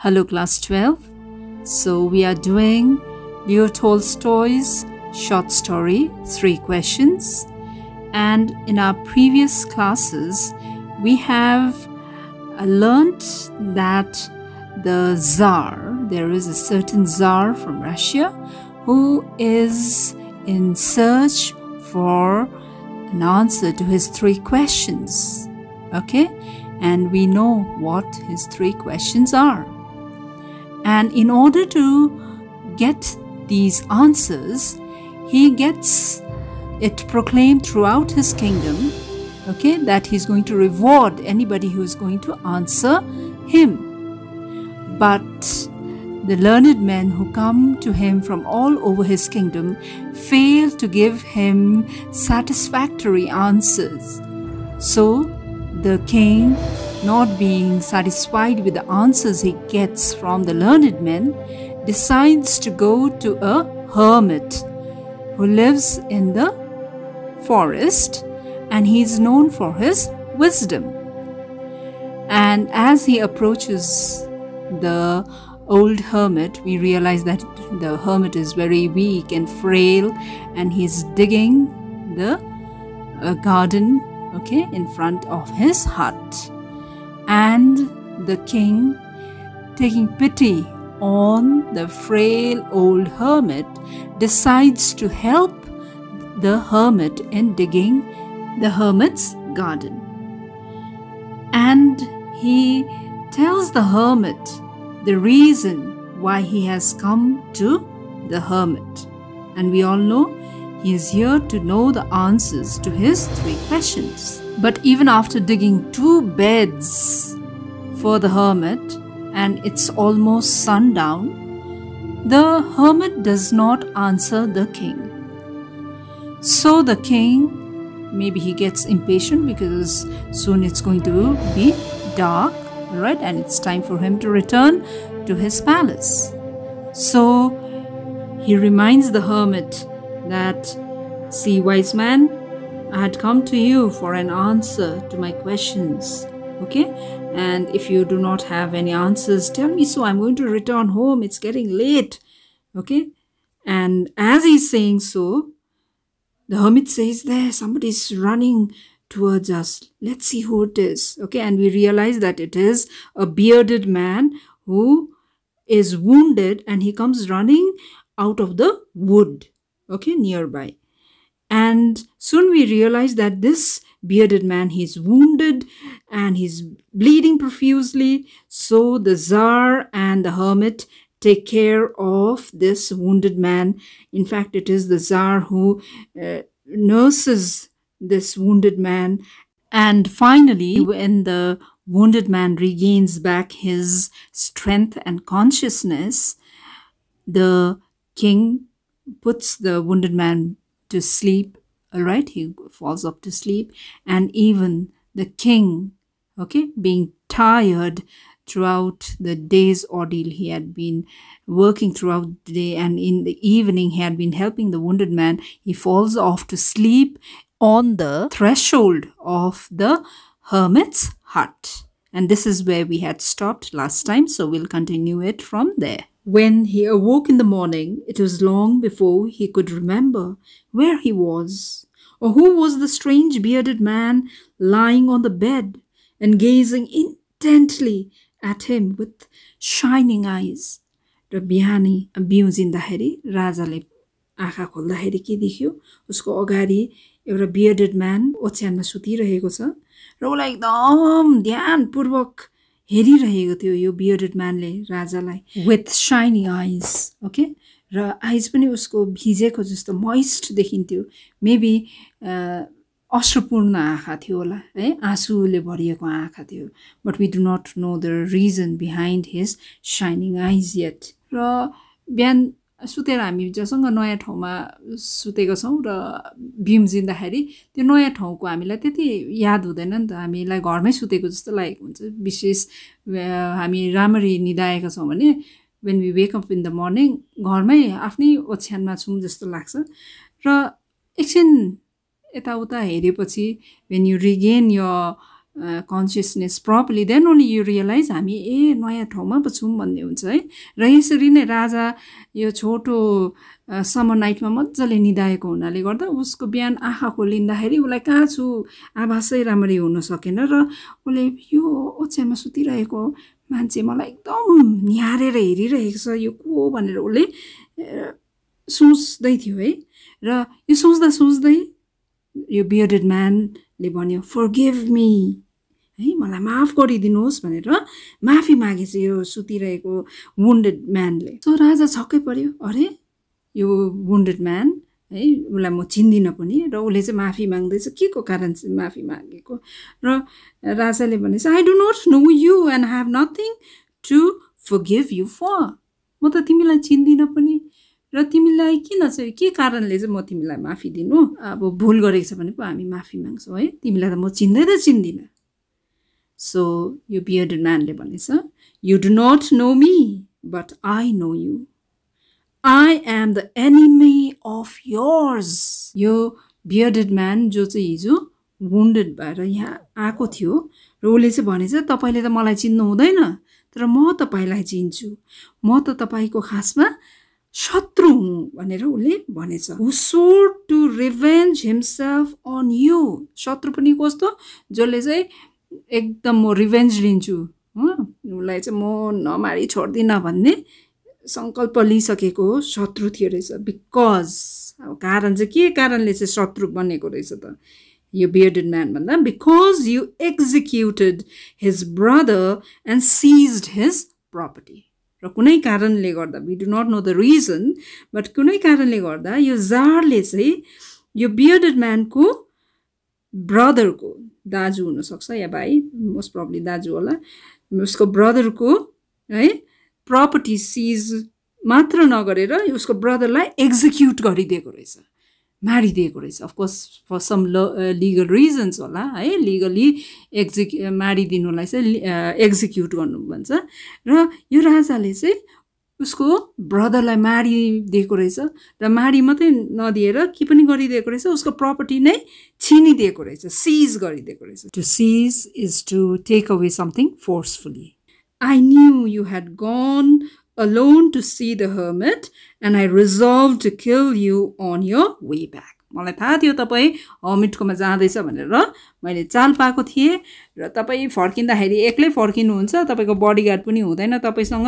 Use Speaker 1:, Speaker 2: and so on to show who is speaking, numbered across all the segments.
Speaker 1: Hello class 12. So we are doing Leo Tolstoy's short story, 3 questions. And in our previous classes, we have learned that the Tsar, there is a certain Tsar from Russia who is in search for an answer to his 3 questions. Okay? And we know what his 3 questions are. And in order to get these answers, he gets it proclaimed throughout his kingdom, okay, that he's going to reward anybody who is going to answer him. But the learned men who come to him from all over his kingdom fail to give him satisfactory answers. So the king, not being satisfied with the answers he gets from the learned men, decides to go to a hermit who lives in the forest, and he is known for his wisdom. And as he approaches the old hermit, we realize that the hermit is very weak and frail, and he's digging the garden, okay, in front of his hut. And the king, taking pity on the frail old hermit, decides to help the hermit in digging the hermit's garden. And he tells the hermit the reason why he has come to the hermit. And we all know he is here to know the answers to his 3 questions. But even after digging 2 beds for the hermit, and it's almost sundown, the hermit does not answer the king. So the king, maybe he gets impatient because soon it's going to be dark, right? And it's time for him to return to his palace. So he reminds the hermit that, "See, wise man, I had come to you for an answer to my questions, okay? And if you do not have any answers, tell me so. I'm going to return home. It's getting late, okay?" And as he's saying so, the hermit says, "There, somebody's running towards us. Let's see who it is," okay? And we realize that it is a bearded man who is wounded, and he comes running out of the wood, okay, nearby. And soon we realize that this bearded man, he's wounded and he's bleeding profusely. So the Tsar and the hermit take care of this wounded man. In fact, it is the Tsar who nurses this wounded man. And finally, when the wounded man regains back his strength and consciousness, the king puts the wounded man to sleep, all right? He falls off to sleep. And even the king, okay, being tired throughout the day's ordeal, he had been working throughout the day, and in the evening he had been helping the wounded man. He falls off to sleep on the threshold of the hermit's hut. And this is where we had stopped last time, so we'll continue it from there. When he awoke in the morning, it was long before he could remember where he was, or who was the strange bearded man lying on the bed and gazing intently at him with shining eyes. र बिहानी बिउजिँदाखेरि राजाले आँखा खोल्दाखेरि के देख्यो? उसको अगाडि एउटा बियर्डेड म्यान ओछ्यानमा सुतिरहेको छ र उसलाई एकदम ध्यानपूर्वक हेरिरहेको थियो यो बियर्डेड म्यानले राजालाई, विथ शाइनी आइज, ओके? र आइज पनि उसको भिजेको जस्तो मोइस्ट देखिन्थ्यो. मेबी अश्रुपूर्ण आँखा थियो होला, है, आँसुले भरिएको आँखा थियो. But we do not know the reason behind his shining eyes yet. र बिहान सुतेर हामी जसँग नयाँ ठाउँमा सुतेको छौँ र बिउजिँदाखेरि त्यो नयाँ ठाउँको हामीलाई त्यति याद हुँदैन नि त. हामीलाई घरमै सुतेको जस्तो लागेको हुन्छ. विशेष हामी राम्ररी निदाएका छौँ भने when we wake up in the morning, घरमै आफ्नै ओछ्यानमा छौँ जस्तो लाग्छ. र एकछिन यताउता हेरेपछि when you regain your consciousness properly, then only you realise हामी नयाँ ठाउँमा पो छौँ भन्ने हुन्छ है। र यसरी नै राजा यो छोटो समर नाइटमा मजाले निदाएको हुनाले गर्दा उसको बिहान आँखा खोलिँदाखेरि उसलाई कहाँ छु आभासै राम्ररी हुन सकेन र उसले यो ओछ्यानमा सुतिरहेको मान्छे मलाई एकदम निहारेर हेरिरहेको छ, यो को भनेर उसले सोच्दै थियो है। र यो सोच्दा सोच्दै यो बियर्डेड म्यानले भन्यो फर्गिभ मी, है मलाई माफ गरिदिनुहोस् भनेर माफी मागेछ यो सुतिरहेको वुन्डेड म्यानले। सो राजा छक्कै पर्यो, अरे यो वुन्डेड म्यान है उसलाई म चिन्दिनँ पनि र उसले चाहिँ माफी माग्दैछ, के को कारण चाहिँ माफी मागेको। र राजाले भनेछ I do not know you and have nothing to forgive you for, म त तिमीलाई चिन्दिनँ पनि र तिमीलाई किन चाहिँ के कारणले चाहिँ म तिमीलाई माफी दिनु, अब भुल गरेको छ भने पो हामी माफी माग्छौँ है, तिमीलाई त म चिन्दिनँ। सो यो बियर्डेड म्यानले भनेछ you do not know me but I know you, I am the enemy of yours. यो बियर्डेड म्यान जो चाहिँ हिजो वुन्डेड भएर यहाँ आएको थियो र उसले चाहिँ भनेछ तपाईँले त मलाई चिन्नु हुँदैन तर म तपाईँलाई चिन्छु, म त तपाईँको खासमा शत्रु हुँ भनेर उसले भनेछ। Who swore to revenge himself on you, शत्रु पनि कस्तो जसले चाहिँ एकदम म रिभेन्ज लिन्छु, उसलाई चाहिँ म नमारी छोड्दिनँ भन्ने सङ्कल्प लिइसकेको शत्रु थियो रहेछ। बिकज अब कारण चाहिँ के कारणले चाहिँ शत्रु बनेको रहेछ त यो बियर्डेड म्यान भन्दा, because you executed his brother and seized his property. र कुनै कारणले गर्दा, we do not know the reason, but कुनै कारणले गर्दा यो जारले चाहिँ यो बियर्डेड म्यानको ब्रदरको, दाजु हुनसक्छ या भाइ, मोस्ट प्रब्ली दाजु होला, उसको ब्रदरको है प्रपर्टी सिज मात्र नगरेर उसको ब्रदरलाई एक्जिक्युट गरिदिएको रहेछ, मारिदिएको रहेछ। Of course for some legal reasons होला है, लिगली मारिदिनुलाई चाहिँ एक्जिक्युट गर्नु भन्छ। र यो राजाले चाहिँ उसको ब्रदरलाई मारिदिएको रहेछ र मारी मात्रै नदिएर के पनि गरिदिएको रहेछ, उसको प्रपर्टी नै छिनिदिएको रहेछ, सिज गरिदिएको रहेछ। To seize is to take away something forcefully. I knew you had gone alone to see the hermit and I resolved to kill you on your way back. मलाई थाहा थियो तपाईँ हर्मिटकोमा जाँदैछ भनेर मैले चाल पाएको थिएँ र तपाईँ फर्किँदाखेरि एक्लै फर्किनुहुन्छ, तपाईँको बडीगार्ड पनि हुँदैन तपाईँसँग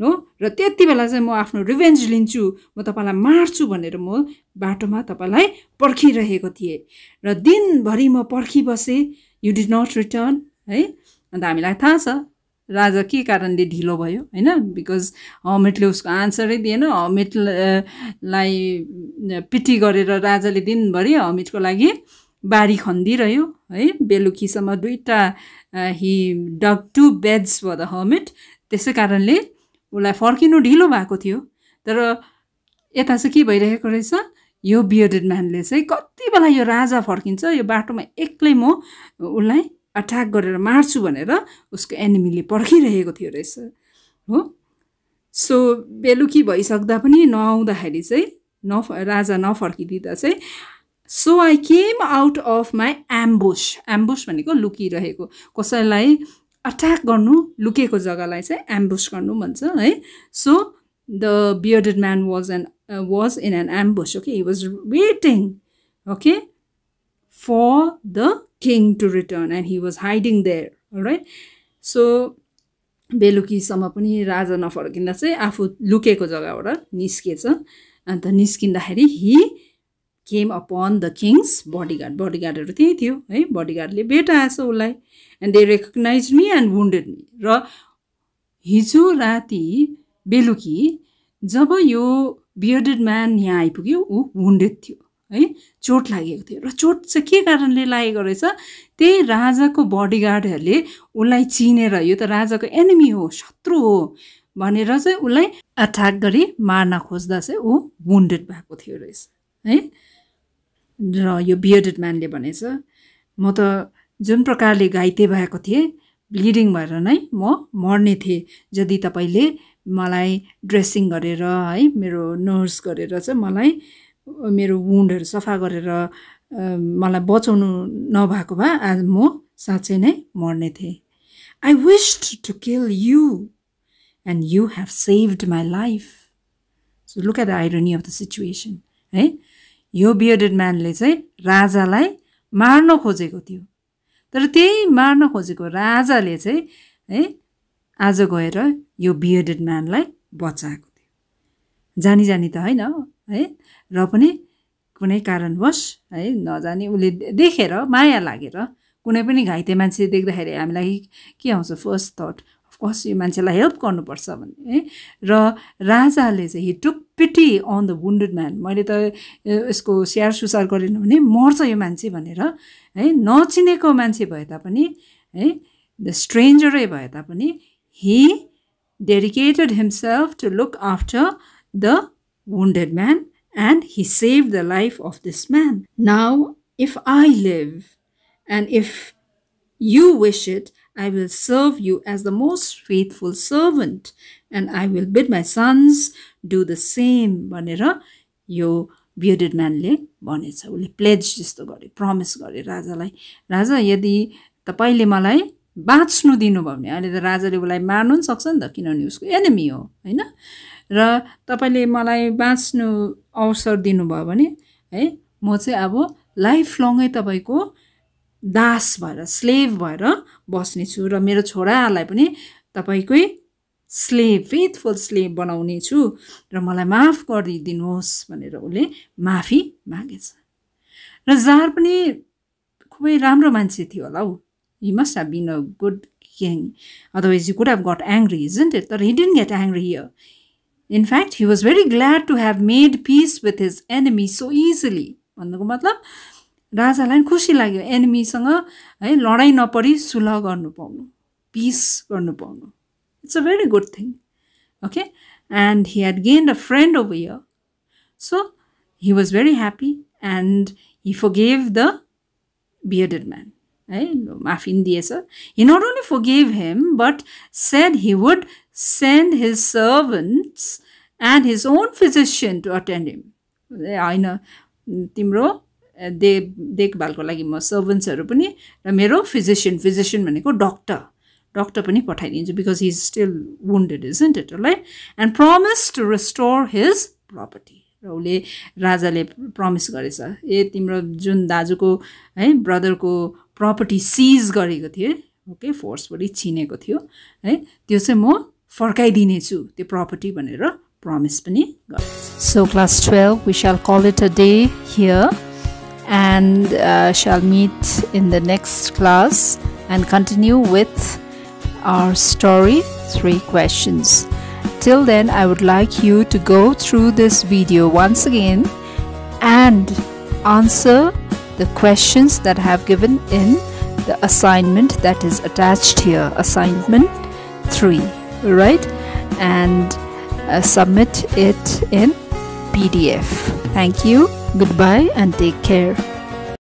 Speaker 1: हो, र त्यति बेला चाहिँ म आफ्नो रिभेन्ज लिन्छु, म तपाईँलाई मार्छु भनेर म बाटोमा तपाईँलाई पर्खिरहेको थिएँ र दिनभरि म पर्खिबसेँ, यु डिड नट रिटर्न है। अन्त हामीलाई थाहा छ राजा के कारणले ढिलो भयो होइन, बिकज हर्मिटले उसको आन्सरै दिएन। हर्मिटलाई पिटी गरेर राजाले दिनभरि हर्मिटको लागि बारी खन्दिरह्यो है, बेलुकीसम्म 2टा he dug 2 beds for the hermit, त्यसै कारणले उसलाई फर्किनु ढिलो भएको थियो। तर यता चाहिँ के भइरहेको रहेछ, यो बियर्डेड म्यानले चाहिँ कति बेला यो राजा फर्किन्छ यो बाटोमा एक्लै म उसलाई अट्याक गरेर मार्छु भनेर उसको एनिमीले पर्खिरहेको थियो रहेछ हो। सो बेलुकी भइसक्दा पनि नआउँदाखेरि चाहिँ राजा नफर्किदिँदा चाहिँ so I came out of my ambush. Ambush भनेको लुकिरहेको, कसैलाई अट्याक गर्नु, लुकेको जग्गालाई चाहिँ एम्बुस गर्नु भन्छ है। So the bearded man was in an ambush, okay, he was waiting, okay, for the king to return and he was hiding there, all right. So बेलुकीसम्म पनि राजा नफर्किँदा चाहिँ आफू लुकेको जग्गाबाट निस्केछ। अन्त निस्किँदाखेरि he came upon the king's bodyguard, बडीगार्डहरू त्यही थियो है, बडीगार्डले भेटाएछ उसलाई and they recognise me and wounded me. र हिजो राति बेलुकी जब यो बियर्डेड म्यान यहाँ आइपुग्यो ऊ वुन्डेड थियो है, चोट लागेको थियो र चोट चाहिँ के कारणले लागेको रहेछ, त्यही राजाको बडीगार्डहरूले उसलाई चिनेर यो त राजाको एनिमी हो, शत्रु हो भनेर चाहिँ उसलाई अट्याक गरी मार्न खोज्दा चाहिँ ऊ वुन्डेड भएको थियो रहेछ है। र यो बियर्डेड म्यानले भनेछ म त जुन प्रकारले घाइते भएको थिएँ, ब्लिडिङ भएर नै म मर्ने थिएँ, यदि तपाईँले मलाई ड्रेसिङ गरेर है, मेरो नर्स गरेर चाहिँ मलाई मेरो वुन्डहरू सफा गरेर मलाई बचाउनु नभएको भए आज म साँच्चै नै मर्ने थिए। I wished to kill you, and you have saved my life. So look at the irony of the situation. है यो bearded man ले चाहिँ राजालाई मार्न खोजेको थियो, तर त्यही मार्न खोजेको राजाले चाहिँ है आज गएर यो bearded man लाई बचाएको थियो। जानी जानी त हैन है, र पनि कुनै कारणवश है नजानी उले देखेर माया लागेर कुनै पनि घाइते मान्छे देख्दाखेरि हामीलाई के आउँछ फर्स्ट थट, अफ कोर्स यो मान्छेलाई हेल्प गर्नुपर्छ भन्ने है। र राजाले चाहिँ he took pity on the wounded man, मैले त यसको स्याहार सुसार गरेन भने मर्छ यो मान्छे भनेर है, नचिनेको मान्छे भए तापनि है, द स्ट्रेन्जरै भए तापनि he dedicated himself to look after the wounded man and he saved the life of this man. Now, if I live and if you wish it, I will serve you as the most faithful servant, and I will bid my sons do the same. भनेर यो bearded man ले भनेछ, उले pledge जस्तो गरे, promise गरे राजालाई, राजा यदि तपाईले मलाई बाँच्नु दिनुभयो भने, अहिले त राजाले उलाई मार्नु पनि सक्छ नि त किनभने उसको enemy हो हैन, र तपाईले मलाई बाँच्नु अवसर दिनुभयो भने है म चाहिँ अब लाइफ लङै तपाईको दास भएर स्लेभ भएर बस्ने छु र मेरो छोरालाई पनि तपाईकै स्लेभ फेथफुल स्लेभ बनाउने छु र मलाई माफ गरिदिनुहोस् भनेर उले माफी मागेछ। र जार पनि खुबै राम्रो मान्छे थियो होला उ, he must have been a good king, otherwise he could have got angry, isn't it? But he didn't get angry here. In fact, he was very glad to have made peace with his enemy so easily. भन्नुको मतलब राजालाई खुसी लाग्यो एनिमीसँग है लडाई नपरी सुलह गर्नु पाउनु, piece गर्नु पाउनु. It's a very good thing. Okay? And he had gained a friend over here. So he was very happy and he forgave the bearded man. He not only forgave him, but said he would send his servants and his own physician to attend him. तिम्रो देखभालको लागि म सर्भन्ट्सहरु पनि र मेरो physician भनेको doctor पनि पठाइदिन्छु because he is still wounded, isn't it? Right? And promised to restore his property. र उले राजाले प्रमिस गरेछ ए तिम्रो जुन दाजुको है ब्रदरको प्रपर्टी सीज गरेको थियो, ओके, फोर्सफुली छिनेको थियो है, त्यो चाहिँ म फर्काइदिने छु त्यो प्रपर्टी भनेर प्रमिस पनि गरेछ. So class 12 we shall call it a day here and shall meet in the next class and continue with our story 3 questions. Till then, I would like you to go through this video once again and answer the questions that I have given in the assignment that is attached here, assignment 3, right? And submit it in PDF. Thank you, goodbye, and take care.